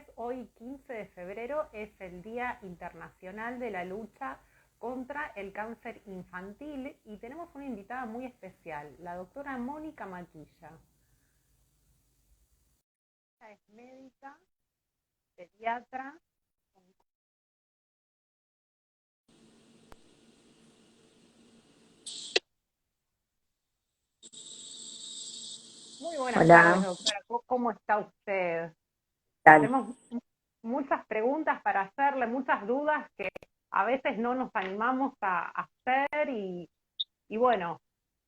noches. Hoy, 15 de febrero, es el Día Internacional de la Lucha contra el Cáncer Infantil y tenemos una invitada muy especial, la doctora Mónica Maquilla. Ella es médica, pediatra. Muy buenas tardes, Hola, doctora. ¿Cómo está usted? tal. Tenemos muchas preguntas para hacerle, muchas dudas que a veces no nos animamos a hacer y bueno,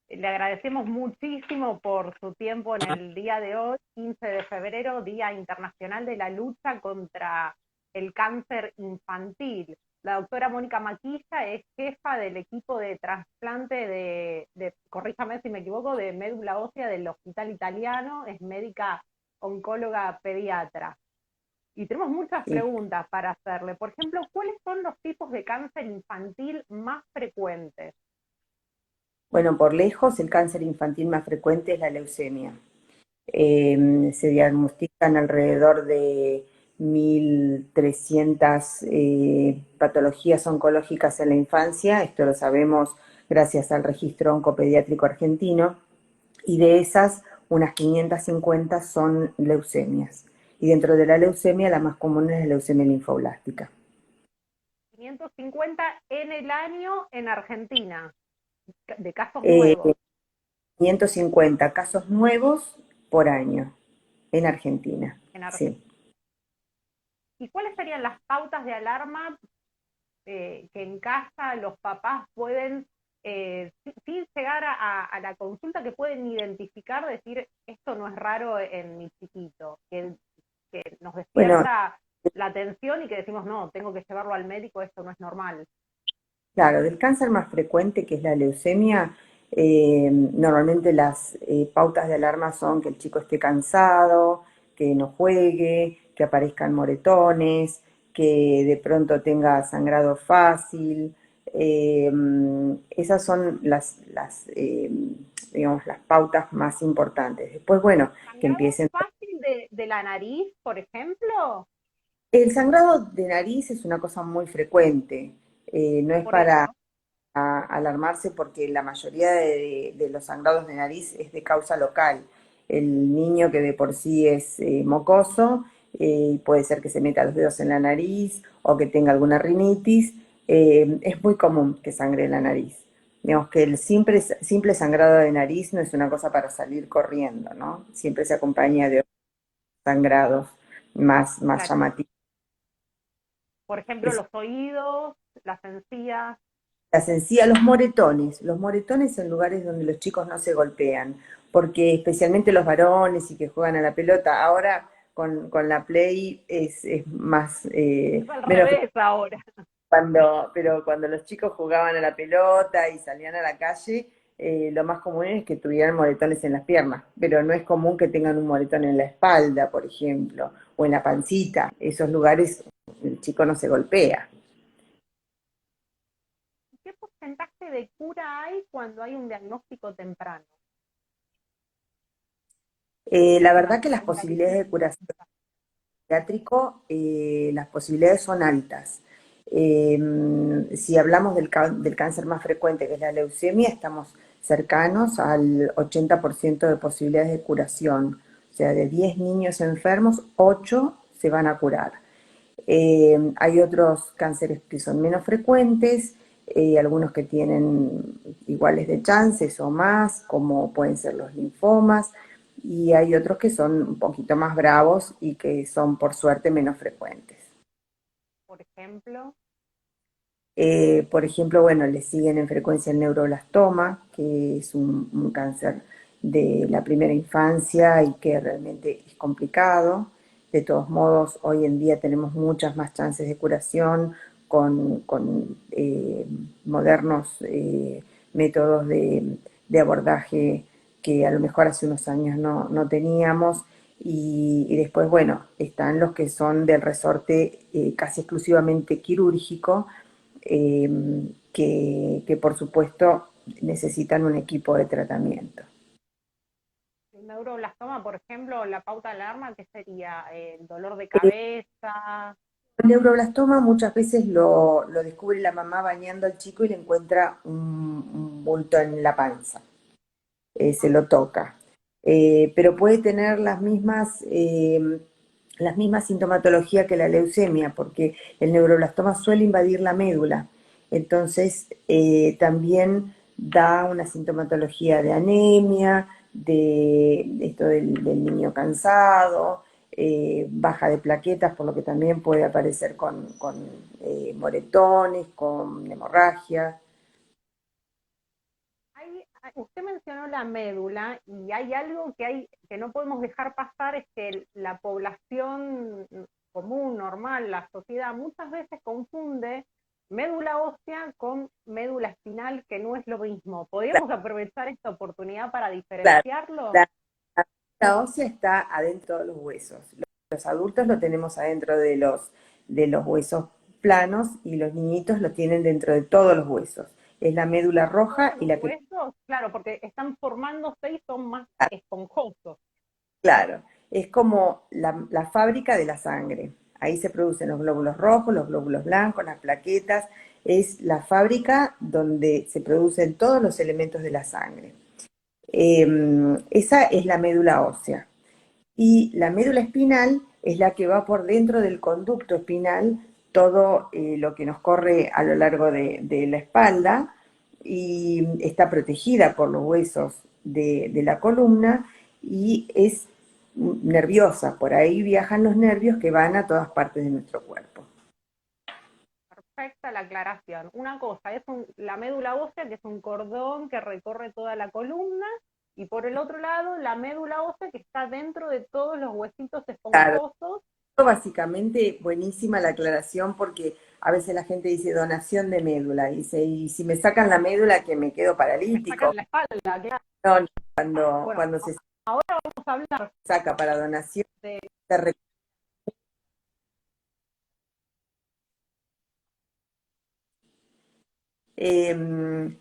le agradecemos muchísimo por su tiempo en el día de hoy, 15 de febrero, Día Internacional de la Lucha contra el Cáncer Infantil. La doctora Mónica Maquilla es jefa del equipo de trasplante corríjame si me equivoco, de médula ósea del Hospital Italiano, es médica oncóloga pediatra. Y tenemos muchas Sí. preguntas para hacerle. Por ejemplo, ¿cuáles son los tipos de cáncer infantil más frecuentes? Bueno, por lejos el cáncer infantil más frecuente es la leucemia. Se diagnostican alrededor de 1.300 patologías oncológicas en la infancia, esto lo sabemos gracias al registro oncopediátrico argentino, y de esas unas 550 son leucemias. Y dentro de la leucemia la más común es la leucemia linfoblástica. 550 en el año en Argentina, de casos Eh, nuevos 550 casos nuevos por año en Argentina, en Argentina. sí. ¿Y cuáles serían las pautas de alarma que en casa los papás pueden, sin llegar a la consulta, que pueden identificar, decir, esto no es raro en mi chiquito, que nos Bueno, despierta la atención y que decimos, no, tengo que llevarlo al médico, esto no es normal? claro, del cáncer más frecuente que es la leucemia, normalmente las pautas de alarma son que el chico esté cansado, que no juegue, que aparezcan moretones, que de pronto tenga sangrado fácil. Esas son digamos, las pautas más importantes. Después, bueno, que ¿Sangrado empiecen. fácil de la nariz, por ejemplo? El sangrado de nariz es una cosa muy frecuente, no es Por eso. para alarmarse porque la mayoría de los sangrados de nariz es de causa local. El niño que de por sí es mocoso, puede ser que se meta los dedos en la nariz o que tenga alguna rinitis, es muy común que sangre en la nariz. Digamos que el simple sangrado de nariz no es una cosa para salir corriendo, ¿no? Siempre se acompaña de otros sangrados más Claro. llamativos. Por ejemplo, los oídos, las encías. Las encías, los moretones en lugares donde los chicos no se golpean, porque especialmente los varones y que juegan a la pelota, ahora con la Play es más, Es al menos revés ahora. pero cuando los chicos jugaban a la pelota y salían a la calle, lo más común es que tuvieran moretones en las piernas, pero no es común que tengan un moretón en la espalda, por ejemplo, o en la pancita. Esos lugares el chico no se golpea. ¿Qué porcentaje de cura hay cuando hay un diagnóstico temprano? La Una verdad que las pregunta que posibilidades de curación pediátrico, las posibilidades son altas. Si hablamos del cáncer más frecuente, que es la leucemia, estamos cercanos al 80% de posibilidades de curación. O sea, de 10 niños enfermos, 8 se van a curar. Hay otros cánceres que son menos frecuentes, algunos que tienen iguales de chances o más, como pueden ser los linfomas, y hay otros que son un poquito más bravos y que son por suerte menos frecuentes. por ejemplo? Por ejemplo, bueno, le siguen en frecuencia el neuroblastoma, que es un cáncer de la primera infancia y que realmente es complicado. De todos modos, hoy en día tenemos muchas más chances de curación con modernos métodos de abordaje que a lo mejor hace unos años no teníamos. Y después, bueno, están los que son del resorte casi exclusivamente quirúrgico, que por supuesto necesitan un equipo de tratamiento. neuroblastoma, por ejemplo, la pauta de alarma, ¿qué sería? ¿El dolor de Eh, cabeza? el neuroblastoma muchas veces lo descubre la mamá bañando al chico y le encuentra un bulto en la panza. Se lo toca. Pero puede tener las mismas sintomatologías que la leucemia, porque el neuroblastoma suele invadir la médula. Entonces, también da una sintomatología de anemia, de esto del niño cansado, baja de plaquetas, por lo que también puede aparecer con moretones, con hemorragia. Usted mencionó la médula y hay algo que no podemos dejar pasar, es que la población común, normal, la sociedad muchas veces confunde médula ósea con médula espinal, que no es lo mismo. ¿Podríamos aprovechar esta oportunidad para Claro, diferenciarlo? la, la médula ósea está adentro de los huesos. Los adultos lo tenemos adentro de los huesos planos y los niñitos lo tienen dentro de todos los huesos. Es la médula roja Todos y los la que, huesos, claro, porque están formándose y son más esponjosos. claro, es como la fábrica de la sangre. Ahí se producen los glóbulos rojos, los glóbulos blancos, las plaquetas. Es la fábrica donde se producen todos los elementos de la sangre. Esa es la médula ósea. Y la médula espinal es la que va por dentro del conducto espinal, todo lo que nos corre a lo largo de la espalda y está protegida por los huesos de la columna y es nerviosa, por ahí viajan los nervios que van a todas partes de nuestro cuerpo. Perfecta la aclaración. Una cosa es la médula ósea, que es un cordón que recorre toda la columna, y por el otro lado, la médula ósea que está dentro de todos los huesitos Claro, esponjosos. básicamente buenísima la aclaración porque a veces la gente dice donación de médula, dice, y si me sacan la médula que me quedo Me paralítico. sacan la espalda, claro. No, no, cuando, Bueno, cuando se ahora vamos a hablar saca para donación, de se re- em,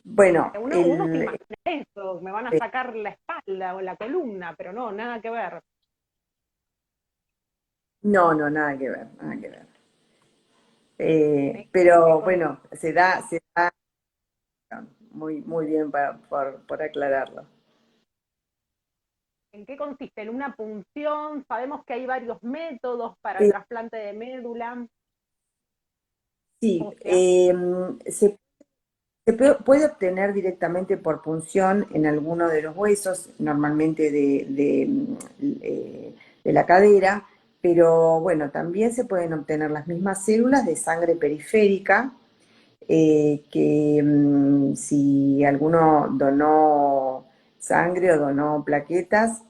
bueno, uno se imagina eso, me van a sacar la espalda o la columna, pero no, nada que ver. no, no, nada que ver, nada que ver. ¿Sí? Pero bueno, se da muy, muy bien por aclararlo. ¿En qué consiste? ¿En una punción? Sabemos que hay varios métodos para el Eh, trasplante de médula sí, ósea. puede obtener directamente por punción en alguno de los huesos, normalmente de la cadera, pero bueno, también se pueden obtener las mismas células de sangre periférica, que si alguno donó sangre o donó plaquetas,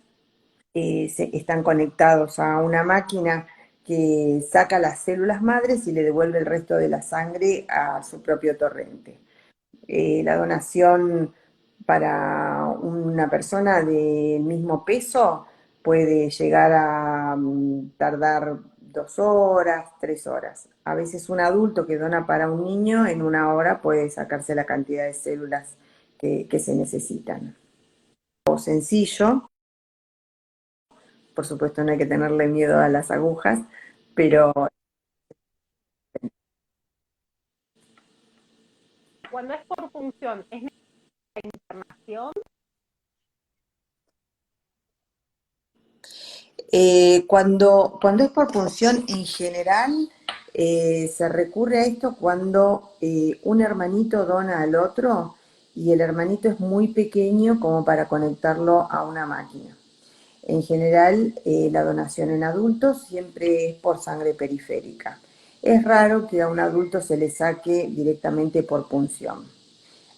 están conectados a una máquina que saca las células madres y le devuelve el resto de la sangre a su propio torrente. La donación para una persona del mismo peso puede llegar a tardar 2 horas, 3 horas. A veces un adulto que dona para un niño en 1 hora puede sacarse la cantidad de células que se necesitan. O sencillo, por supuesto no hay que tenerle miedo a las agujas, pero Cuando es por punción, ¿es internación? cuando es por punción, en general, se recurre a esto cuando un hermanito dona al otro y el hermanito es muy pequeño como para conectarlo a una máquina. En general, la donación en adultos siempre es por sangre periférica. Es raro que a un adulto se le saque directamente por punción.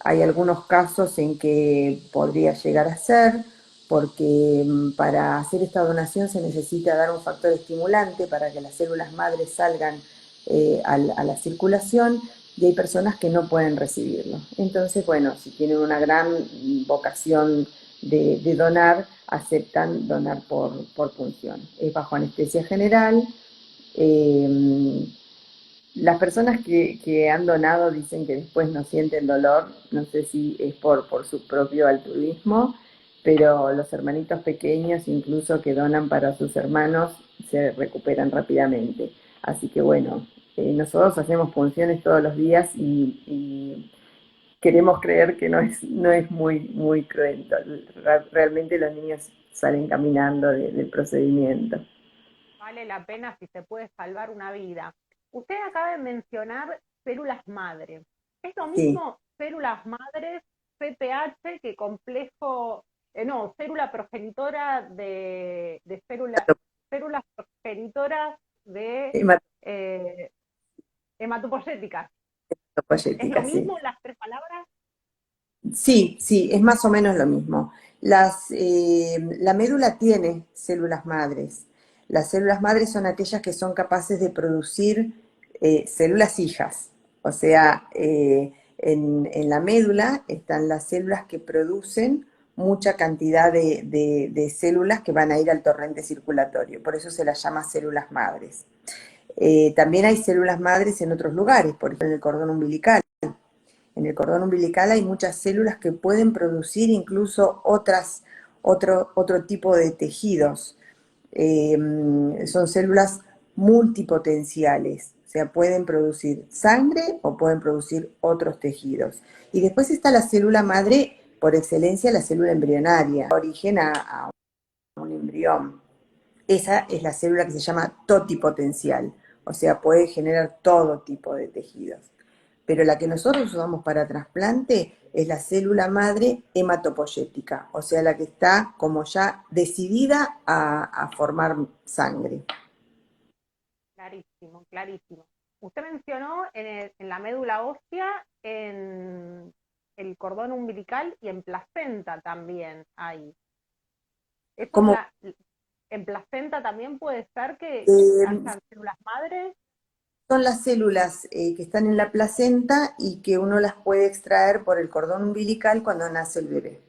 Hay algunos casos en que podría llegar a ser, porque para hacer esta donación se necesita dar un factor estimulante para que las células madres salgan a la circulación y hay personas que no pueden recibirlo. Entonces, bueno, si tienen una gran vocación de donar, aceptan donar por punción. Es bajo anestesia general. eh, las personas que han donado dicen que después no sienten dolor, no sé si es por su propio altruismo, pero los hermanitos pequeños, incluso que donan para sus hermanos, se recuperan rápidamente. Así que bueno, nosotros hacemos punciones todos los días y queremos creer que no es muy cruento. Realmente los niños salen caminando del procedimiento. Vale la pena si se puede salvar una vida. Usted acaba de mencionar células madre. ¿Es lo Sí, mismo células madres, CPH, que complejo, no, célula progenitora de células progenitoras de eh, hematopoyéticas? ¿Es lo hematopoyética, sí. mismo las tres palabras? Sí, sí, es más o menos lo mismo. La médula tiene células madres. Las células madres son aquellas que son capaces de producir células hijas. O sea, en la médula están las células que producen mucha cantidad de células que van a ir al torrente circulatorio. Por eso se las llama células madres. También hay células madres en otros lugares, por ejemplo en el cordón umbilical. En el cordón umbilical hay muchas células que pueden producir incluso otro tipo de tejidos. Son células multipotenciales, o sea, pueden producir sangre o pueden producir otros tejidos. Y después está la célula madre, por excelencia, la célula embrionaria, da origen a un embrión. Esa es la célula que se llama totipotencial, o sea, puede generar todo tipo de tejidos. Pero la que nosotros usamos para trasplante es la célula madre hematopoyética, o sea, la que está como ya decidida a formar sangre. Clarísimo, clarísimo. Usted mencionó en la médula ósea, en el cordón umbilical y en placenta también hay. Eso es Como en placenta también puede ser que eh, hayan células madres. son las células que están en la placenta y que uno las puede extraer por el cordón umbilical cuando nace el bebé.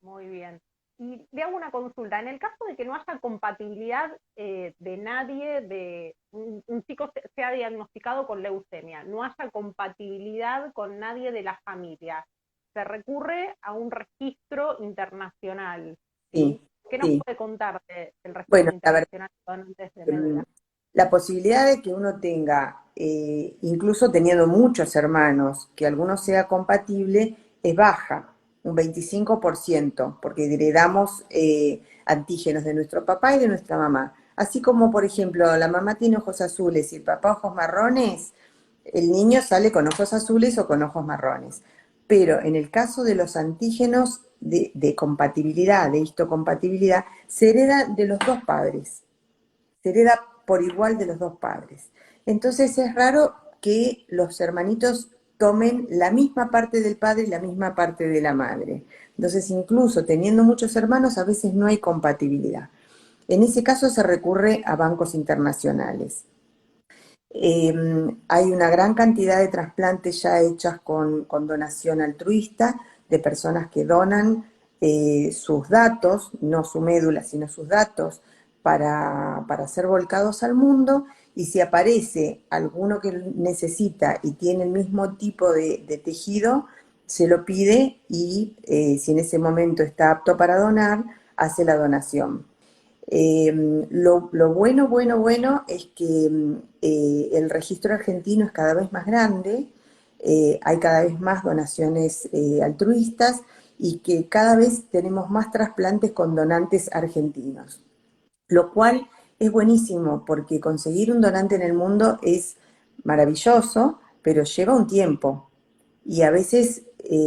Muy bien. Y le hago una consulta. En el caso de que no haya compatibilidad de nadie, de un chico sea diagnosticado con leucemia, no haya compatibilidad con nadie de la familia, se recurre a un registro internacional, ¿sí? Sí, ¿Qué nos sí. puede contar del registro Bueno, la verdad. internacional de donantes de em, médula? La posibilidad de que uno tenga, incluso teniendo muchos hermanos, que alguno sea compatible, es baja, un 25%, porque heredamos antígenos de nuestro papá y de nuestra mamá. Así como, por ejemplo, la mamá tiene ojos azules y el papá ojos marrones, el niño sale con ojos azules o con ojos marrones. Pero en el caso de los antígenos de compatibilidad, de histocompatibilidad, se hereda de los dos padres, se hereda por igual de los dos padres. Entonces es raro que los hermanitos tomen la misma parte del padre y la misma parte de la madre. Entonces, incluso teniendo muchos hermanos, a veces no hay compatibilidad. En ese caso se recurre a bancos internacionales. Hay una gran cantidad de trasplantes ya hechas con donación altruista de personas que donan sus datos, no su médula, sino sus datos, para ser volcados al mundo. Y si aparece alguno que necesita y tiene el mismo tipo de tejido, se lo pide y si en ese momento está apto para donar, hace la donación. Lo bueno es que el registro argentino es cada vez más grande, hay cada vez más donaciones altruistas y que cada vez tenemos más trasplantes con donantes argentinos, lo cual es buenísimo porque conseguir un donante en el mundo es maravilloso, pero lleva un tiempo y a veces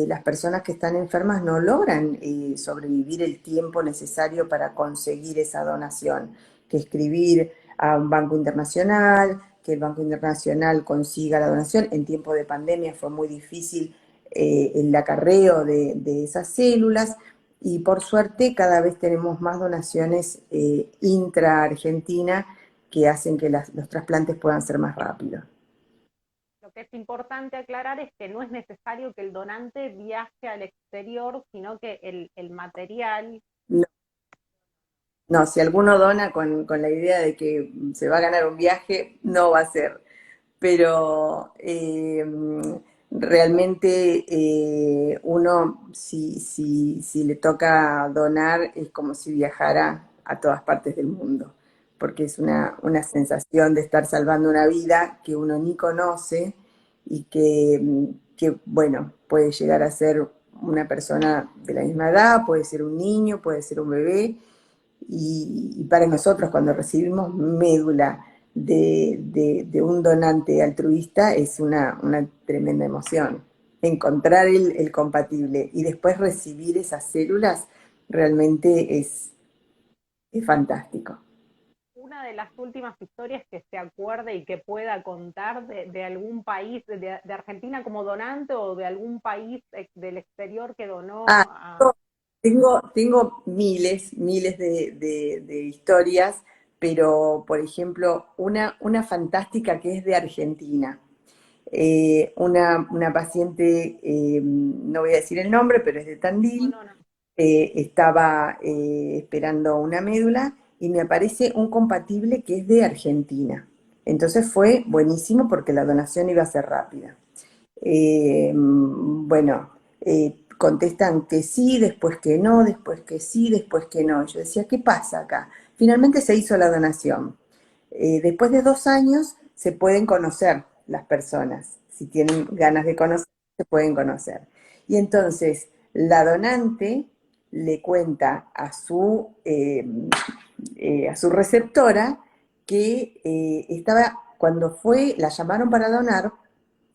las personas que están enfermas no logran sobrevivir el tiempo necesario para conseguir esa donación, que escribir a un banco internacional, que el banco internacional consiga la donación. En tiempo de pandemia fue muy difícil el acarreo de esas células y por suerte cada vez tenemos más donaciones intra-Argentina que hacen que los trasplantes puedan ser más rápidos. Lo que es importante aclarar es que no es necesario que el donante viaje al exterior, sino que el material. No, no, si alguno dona con la idea de que se va a ganar un viaje, no va a ser. Pero realmente uno, si le toca donar, es como si viajara a todas partes del mundo, porque es una sensación de estar salvando una vida que uno ni conoce y que, bueno, puede llegar a ser una persona de la misma edad, puede ser un niño, puede ser un bebé, y para nosotros cuando recibimos médula de un donante altruista es una tremenda emoción. Encontrar el compatible y después recibir esas células realmente es fantástico. Una de las últimas historias que se acuerde y que pueda contar de algún país, de Argentina como donante o de algún país del exterior que donó Ah, a... tengo miles de historias, pero por ejemplo, una fantástica que es de Argentina. Una paciente, no voy a decir el nombre, pero es de No, Tandil, no, no. estaba esperando una médula y me aparece un compatible que es de Argentina. Entonces fue buenísimo porque la donación iba a ser rápida. Bueno, contestan que sí, después que no, después que sí, después que no. Yo decía, ¿qué pasa acá? Finalmente se hizo la donación. Después de 2 años se pueden conocer las personas. Si tienen ganas de conocer, se pueden conocer. Y entonces la donante le cuenta a su receptora que cuando la llamaron para donar,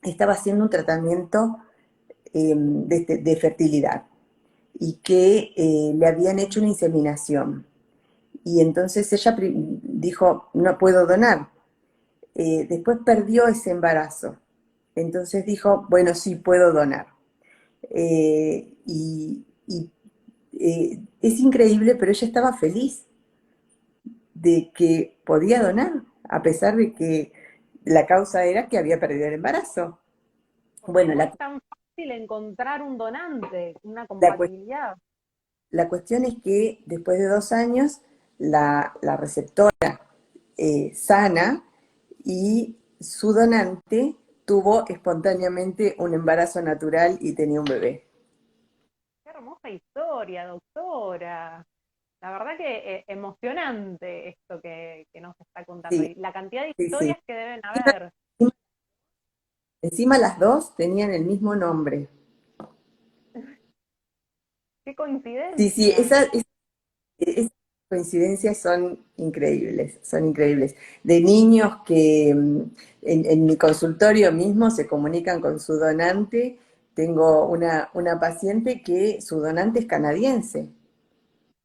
estaba haciendo un tratamiento de fertilidad y que le habían hecho una inseminación. Y entonces ella dijo, no puedo donar. Después perdió ese embarazo. Entonces dijo, bueno, sí, puedo donar. Es increíble, pero ella estaba feliz de que podía donar, a pesar de que la causa era que había perdido el embarazo. Porque Bueno, no es tan fácil encontrar un donante, una la, cuestión compatibilidad. La cuestión es que después de 2 años la receptora sana y su donante tuvo espontáneamente un embarazo natural y tenía un bebé. Qué hermosa historia, doctora. La verdad que emocionante esto que nos está contando Sí, y la cantidad de sí, sí. historias que deben Encima, haber. encima las dos tenían el mismo nombre. Qué Sí, sí, coincidencia. esas coincidencias son increíbles. De niños que en mi consultorio mismo se comunican con su donante. Tengo una paciente que su donante es canadiense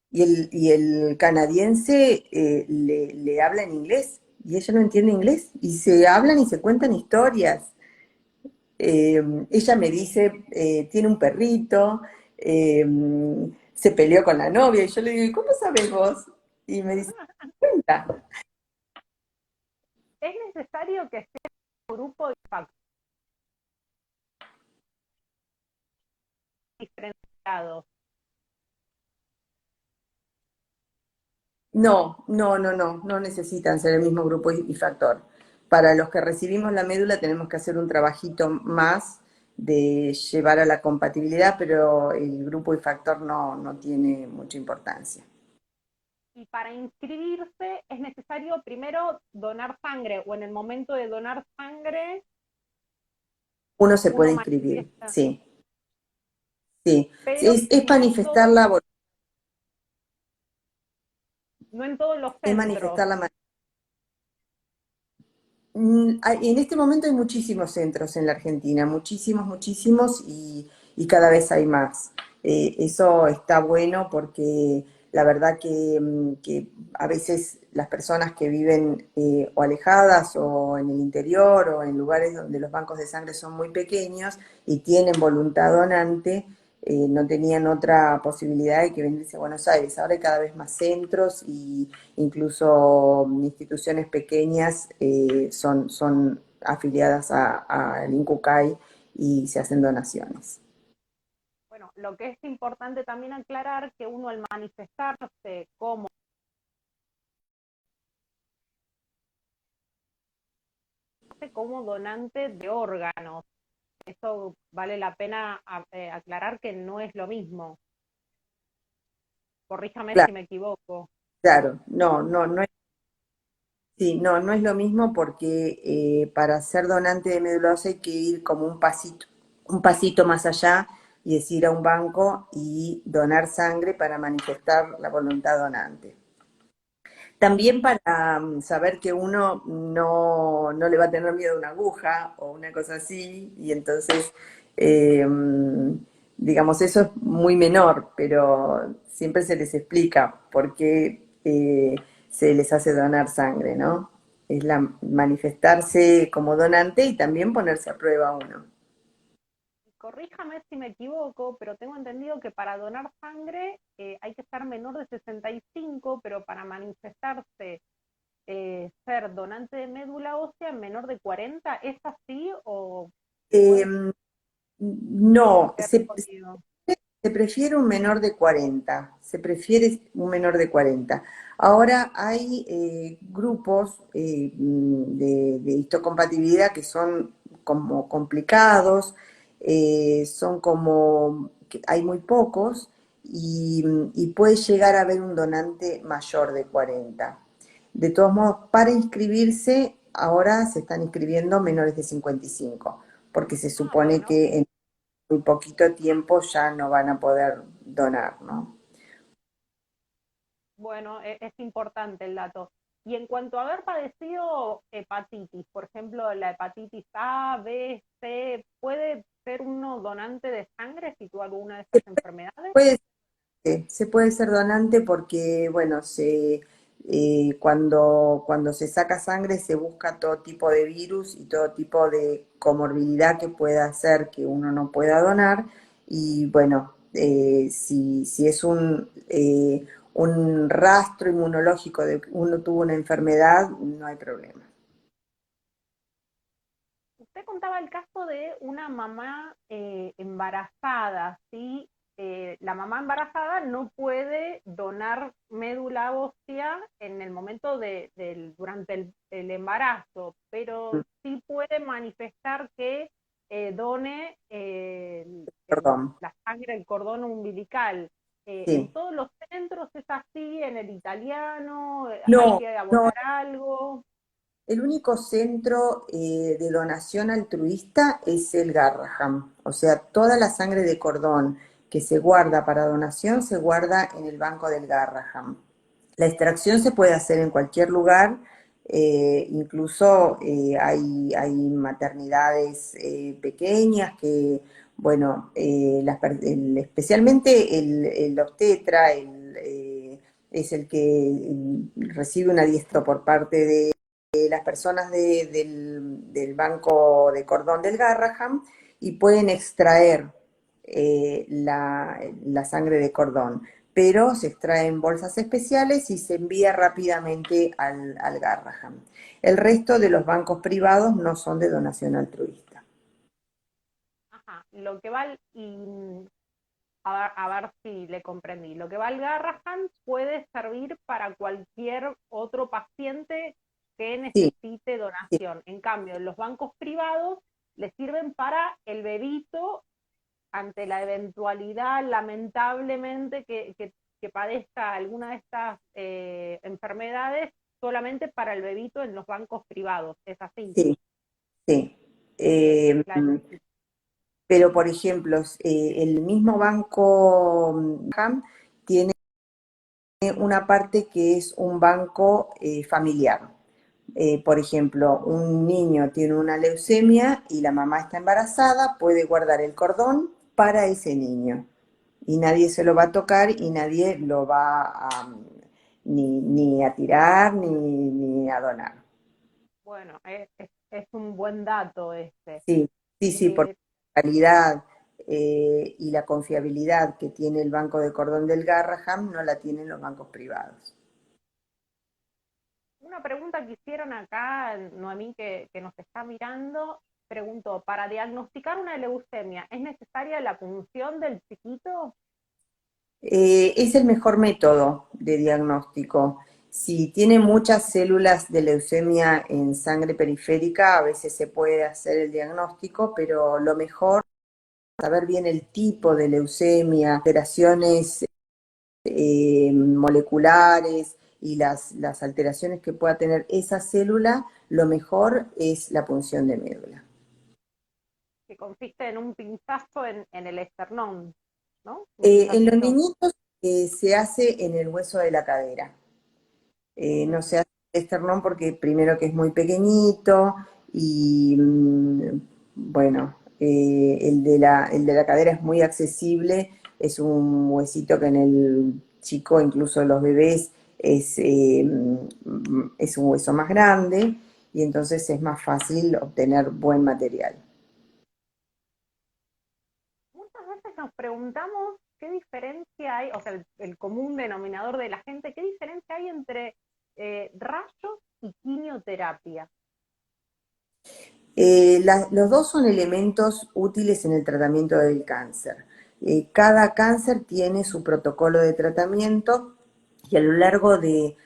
y el canadiense le habla en inglés y ella no entiende inglés y se hablan y se cuentan historias. Ella me dice, tiene un perrito, eh, se peleó con la novia, y yo le digo, ¿y cómo sabes vos? Y me dice, cuenta. Es necesario que sea un grupo de factores diferenciados. No necesitan ser el mismo grupo y factor. Para los que recibimos la médula tenemos que hacer un trabajito más de llevar a la compatibilidad, pero el grupo y factor no tiene mucha importancia. Y para inscribirse es necesario primero donar sangre o en el momento de donar sangre Uno se puede uno inscribir, manifiesta, sí, sí. Sí, pero es manifestar no en todos los es centros. manifestar la. En este momento hay muchísimos centros en la Argentina, muchísimos, y cada vez hay más. Eso está bueno porque la verdad que a veces las personas que viven o alejadas o en el interior o en lugares donde los bancos de sangre son muy pequeños y tienen voluntad donante, no tenían otra posibilidad de que venirse a Buenos Aires. Ahora hay cada vez más centros y incluso instituciones pequeñas son afiliadas al INCUCAI y se hacen donaciones. Bueno, lo que es importante también aclarar que uno al manifestarse como donante de órganos, eso vale la pena aclarar que no es lo mismo. Corríjame Claro, si me equivoco. claro, no, no, no es, sí, no, no es lo mismo porque para ser donante de médula ósea hay que ir como un pasito más allá y es ir a un banco y donar sangre para manifestar la voluntad donante. También para saber que uno no le va a tener miedo a una aguja o una cosa así, y entonces, digamos, eso es muy menor, pero siempre se les explica por qué se les hace donar sangre, ¿no? Es manifestarse como donante y también ponerse a prueba uno. Corríjame si me equivoco, pero tengo entendido que para donar sangre hay que estar menor de 65, pero para manifestarse ser donante de médula ósea menor de 40, ¿es así o puede Eh, no, ser jodido? se prefiere un menor de 40, se prefiere un menor de 40. Ahora hay grupos de histocompatibilidad que son como complicados, son como, que hay muy pocos y puede llegar a haber un donante mayor de 40. De todos modos, para inscribirse, ahora se están inscribiendo menores de 55, porque se Ah, supone bueno, que en muy poquito tiempo ya no van a poder donar, ¿no? bueno, es importante el dato. Y en cuanto a haber padecido hepatitis, por ejemplo, la hepatitis A, B, C, ¿puede ser uno donante de sangre si tuvo alguna de estas enfermedades? Puede se puede ser donante porque, bueno, cuando se saca sangre se busca todo tipo de virus y todo tipo de comorbilidad que pueda hacer que uno no pueda donar. Y bueno, si es un rastro inmunológico de que uno tuvo una enfermedad, no hay problema. Usted contaba el caso de una mamá embarazada, ¿sí? La mamá embarazada no puede donar médula ósea en el momento durante el embarazo, pero sí puede manifestar que done Perdón. la sangre, el cordón umbilical. ¿En Sí. todos los centros es así? ¿En el italiano? ¿Hay No, que no, abonar algo? el único centro de donación altruista es el Garraham. O sea, toda la sangre de cordón que se guarda para donación se guarda en el banco del Garraham. La extracción se puede hacer en cualquier lugar, incluso hay maternidades pequeñas que, bueno, especialmente el obstetra es el que recibe un adiestro por parte de las personas del banco de cordón del Garraham y pueden extraer la sangre de cordón, pero se extrae en bolsas especiales y se envía rápidamente al Garraham. El resto de los bancos privados no son de donación altruista. Ajá, lo que va, y a ver si le comprendí. Lo que va al Garrahan puede servir para cualquier otro paciente que Sí, necesite sí, donación. En cambio, los bancos privados le sirven para el bebito ante la eventualidad, lamentablemente, que padezca alguna de estas enfermedades, solamente para el bebito en los bancos privados. ¿Es así? sí, sí. Bien, Eh, clarísimo. pero, por ejemplo, el mismo banco Garraham tiene una parte que es un banco familiar. Por ejemplo, un niño tiene una leucemia y la mamá está embarazada, puede guardar el cordón para ese niño. Y nadie se lo va a tocar y nadie lo va ni a tirar ni a donar. Bueno, es un buen dato este. Sí, sí, sí, porque Eh, la calidad y la confiabilidad que tiene el banco de cordón del Garraham no la tienen los bancos privados. una pregunta que hicieron acá, Noemí, que nos está mirando, preguntó, para diagnosticar una leucemia, ¿es necesaria la punción del chiquito? Es el mejor método de diagnóstico. Si tiene muchas células de leucemia en sangre periférica, a veces se puede hacer el diagnóstico, pero lo mejor es saber bien el tipo de leucemia, alteraciones moleculares y las alteraciones que pueda tener esa célula, lo mejor es la punción de médula. Que consiste en un pinchazo en el esternón, ¿no? Un En los pinchacito. niñitos se hace en el hueso de la cadera. No Ujú. se hace esternón porque primero que es muy pequeñito y bueno, el de la cadera es muy accesible, es un huesito que en el chico, incluso los bebés, es un hueso más grande y entonces es más fácil obtener buen material. Muchas veces nos preguntamos qué diferencia hay, o sea, el común denominador de la gente, qué diferencia hay entre rayos y quimioterapia. Los dos son elementos útiles en el tratamiento del cáncer. Cada cáncer tiene su protocolo de tratamiento y a lo largo de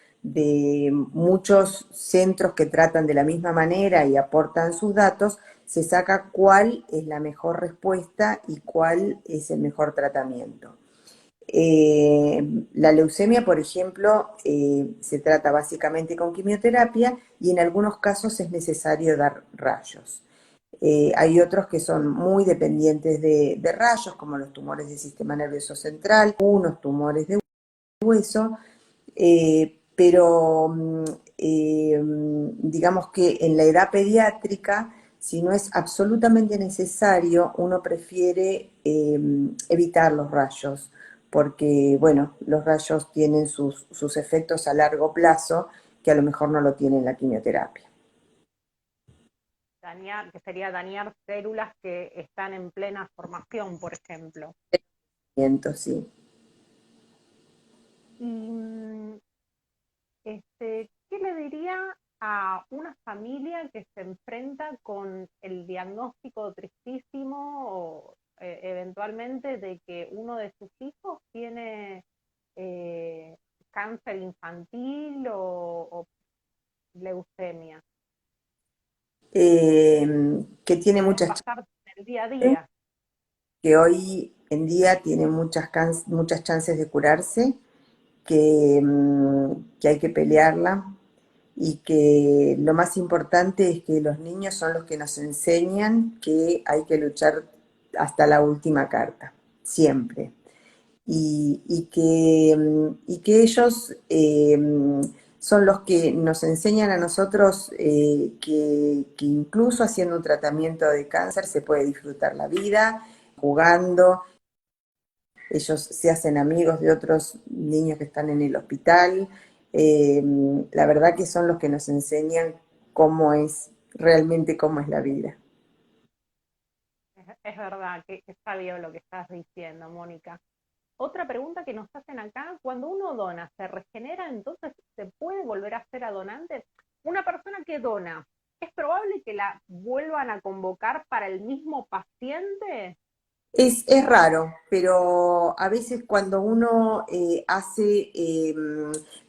muchos centros que tratan de la misma manera y aportan sus datos, se saca cuál es la mejor respuesta y cuál es el mejor tratamiento. La leucemia, por ejemplo, se trata básicamente con quimioterapia y en algunos casos es necesario dar rayos. Hay otros que son muy dependientes de rayos, como los tumores del sistema nervioso central, unos tumores de hueso, pero digamos que en la edad pediátrica, si no es absolutamente necesario, uno prefiere evitar los rayos, porque bueno, los rayos tienen sus efectos a largo plazo que a lo mejor no lo tiene la quimioterapia. Dañar, que sería dañar células que están en plena formación, por ejemplo. Sí. Y ¿qué le diría a una familia que se enfrenta con el diagnóstico tristísimo o eventualmente de que uno de sus hijos tiene eh, cáncer infantil o leucemia? Que tiene Puede muchas pasar en el día a chances, día. que hoy en día tiene muchas chances de curarse, que hay que pelearla y que lo más importante es que los niños son los que nos enseñan que hay que luchar hasta la última carta, siempre. Y que ellos son los que nos enseñan a nosotros que incluso haciendo un tratamiento de cáncer se puede disfrutar la vida, jugando. Ellos se hacen amigos de otros niños que están en el hospital. Eh, la verdad que son los que nos enseñan cómo es realmente cómo es la vida. Es verdad que es sabio lo que estás diciendo, Mónica. Otra pregunta que nos hacen acá, cuando uno dona, ¿se regenera? Entonces, ¿se puede volver a ser a donante? Una persona que dona, ¿es probable que la vuelvan a convocar para el mismo paciente? Es raro, pero a veces cuando uno hace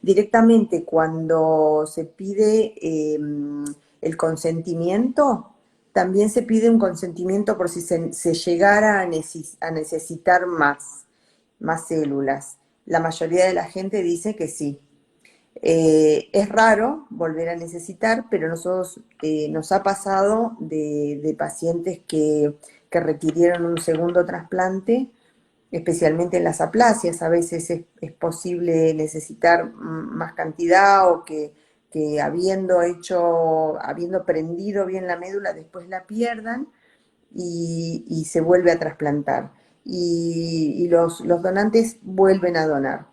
directamente, cuando se pide el consentimiento, también se pide un consentimiento por si se llegara a necesitar más células. La mayoría de la gente dice que sí. Es raro volver a necesitar, pero nosotros nos ha pasado de pacientes que requirieron un segundo trasplante, especialmente en las aplasias. A veces es posible necesitar más cantidad o que habiendo prendido bien la médula, después la pierdan y se vuelve a trasplantar. Y los donantes vuelven a donar.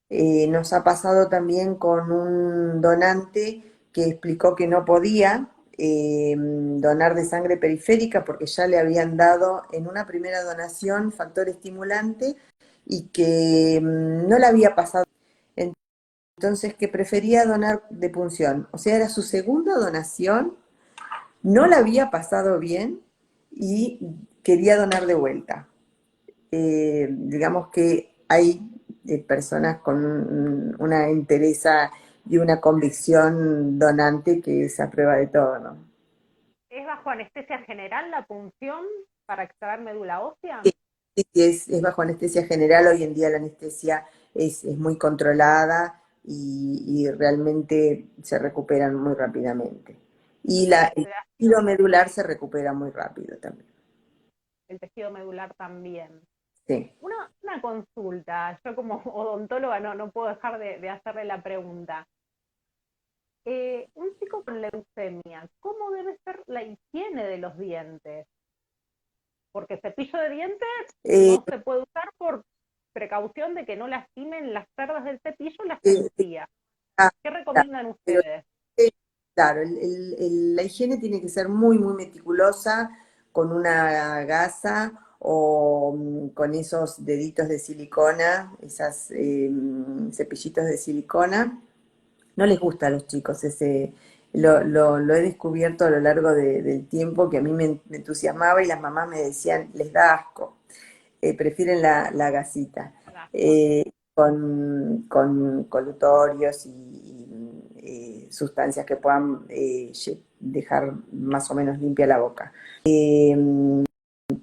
Nos ha pasado también con un donante que explicó que no podía donar de sangre periférica porque ya le habían dado en una primera donación factor estimulante y que no le había pasado. Entonces, que prefería donar de punción. O sea, era su segunda donación, no la había pasado bien y quería donar de vuelta. Digamos que hay personas con una entereza y una convicción donante que es a prueba de todo, ¿no? ¿Es bajo anestesia general la punción para extraer médula ósea? Sí, sí, sí, es bajo anestesia general. Hoy en día la anestesia es muy controlada y realmente se recuperan muy rápidamente. Y el Se da tejido medular se recupera muy rápido también. el tejido medular también. Sí. Una consulta, yo como odontóloga no puedo dejar de hacerle la pregunta. Un chico con leucemia, ¿cómo debe ser la higiene de los dientes? Porque cepillo de dientes Eh, no se puede usar por precaución de que no lastimen las cerdas del cepillo las eh, encías. ah, ¿Qué claro, recomiendan pero ustedes? claro, la higiene tiene que ser muy, muy meticulosa, con una gasa o con esos deditos de silicona, esas cepillitos de silicona. No les gusta a los chicos ese, lo he descubierto a lo largo del tiempo que a mí me entusiasmaba y las mamás me decían, les da asco, prefieren la gasita, eh, con colutorios y sustancias que puedan dejar más o menos limpia la boca.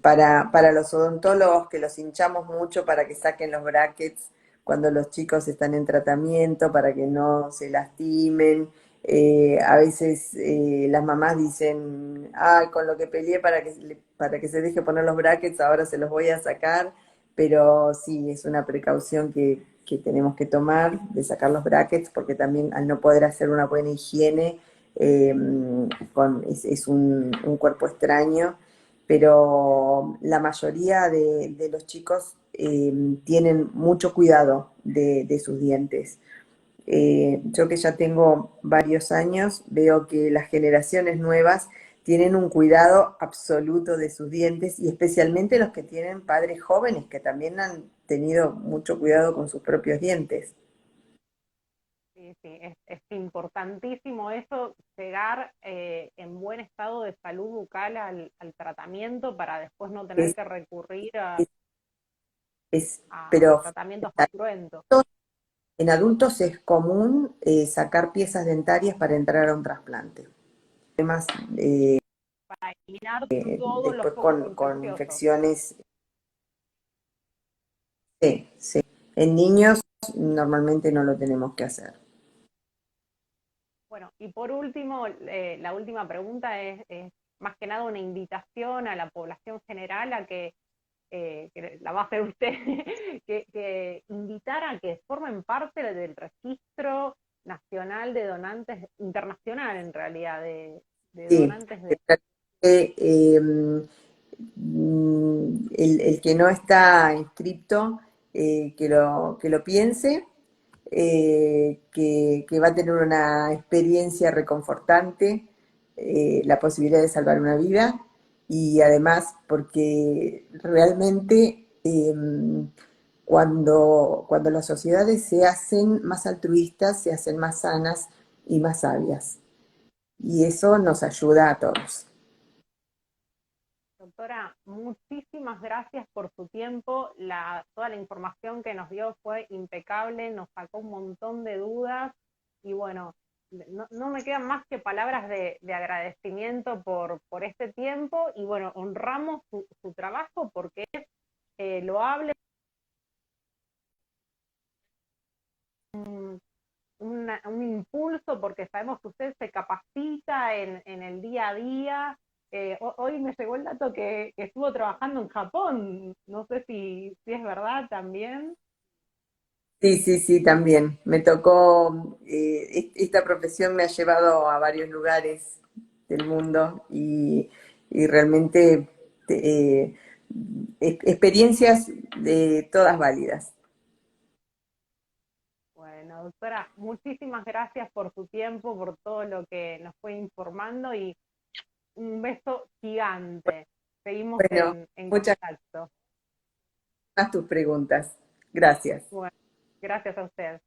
Para los odontólogos que los hinchamos mucho para que saquen los brackets cuando los chicos están en tratamiento, para que no se lastimen. A veces las mamás dicen, ay, con lo que peleé para que se deje poner los brackets, ahora se los voy a sacar, pero sí, es una precaución que tenemos que tomar de sacar los brackets, porque también al no poder hacer una buena higiene, eh, es un cuerpo extraño, pero la mayoría de los chicos tienen mucho cuidado de sus dientes. Yo que ya tengo varios años, veo que las generaciones nuevas tienen un cuidado absoluto de sus dientes y especialmente los que tienen padres jóvenes que también han tenido mucho cuidado con sus propios dientes. Sí, sí, es importantísimo eso, llegar en buen estado de salud bucal al tratamiento para después no tener Es, que recurrir es, es- a pero tratamientos más cruentos. en adultos es común sacar piezas dentarias para entrar a un trasplante. Además, Para eliminar todos los después focos con infecciosos. infecciones, sí, sí. En niños normalmente no lo tenemos que hacer. Bueno, y por último, la última pregunta es más que nada una invitación a la población general a que la va a hacer usted, que invitar a que formen parte del registro nacional de donantes, internacional en realidad, de Sí, donantes de... el que no está inscripto, que lo piense, que va a tener una experiencia reconfortante, la posibilidad de salvar una vida y además porque realmente cuando las sociedades se hacen más altruistas, se hacen más sanas y más sabias. Y eso nos ayuda a todos. Doctora, muchísimas gracias por su tiempo. Toda la información que nos dio fue impecable, nos sacó un montón de dudas y bueno, no me quedan más que palabras de agradecimiento por este tiempo y bueno, honramos su trabajo porque es loable, un impulso porque sabemos que usted se capacita en el día a día. Hoy me llegó el dato que estuvo trabajando en Japón, no sé si es verdad también. Sí, sí, sí, también. Me tocó, esta profesión me ha llevado a varios lugares del mundo y realmente experiencias de todas válidas. Bueno, doctora, muchísimas gracias por su tiempo, por todo lo que nos fue informando y un beso gigante. Seguimos Bueno, en muchas contacto. gracias por tus preguntas. Gracias. Bueno, gracias a usted.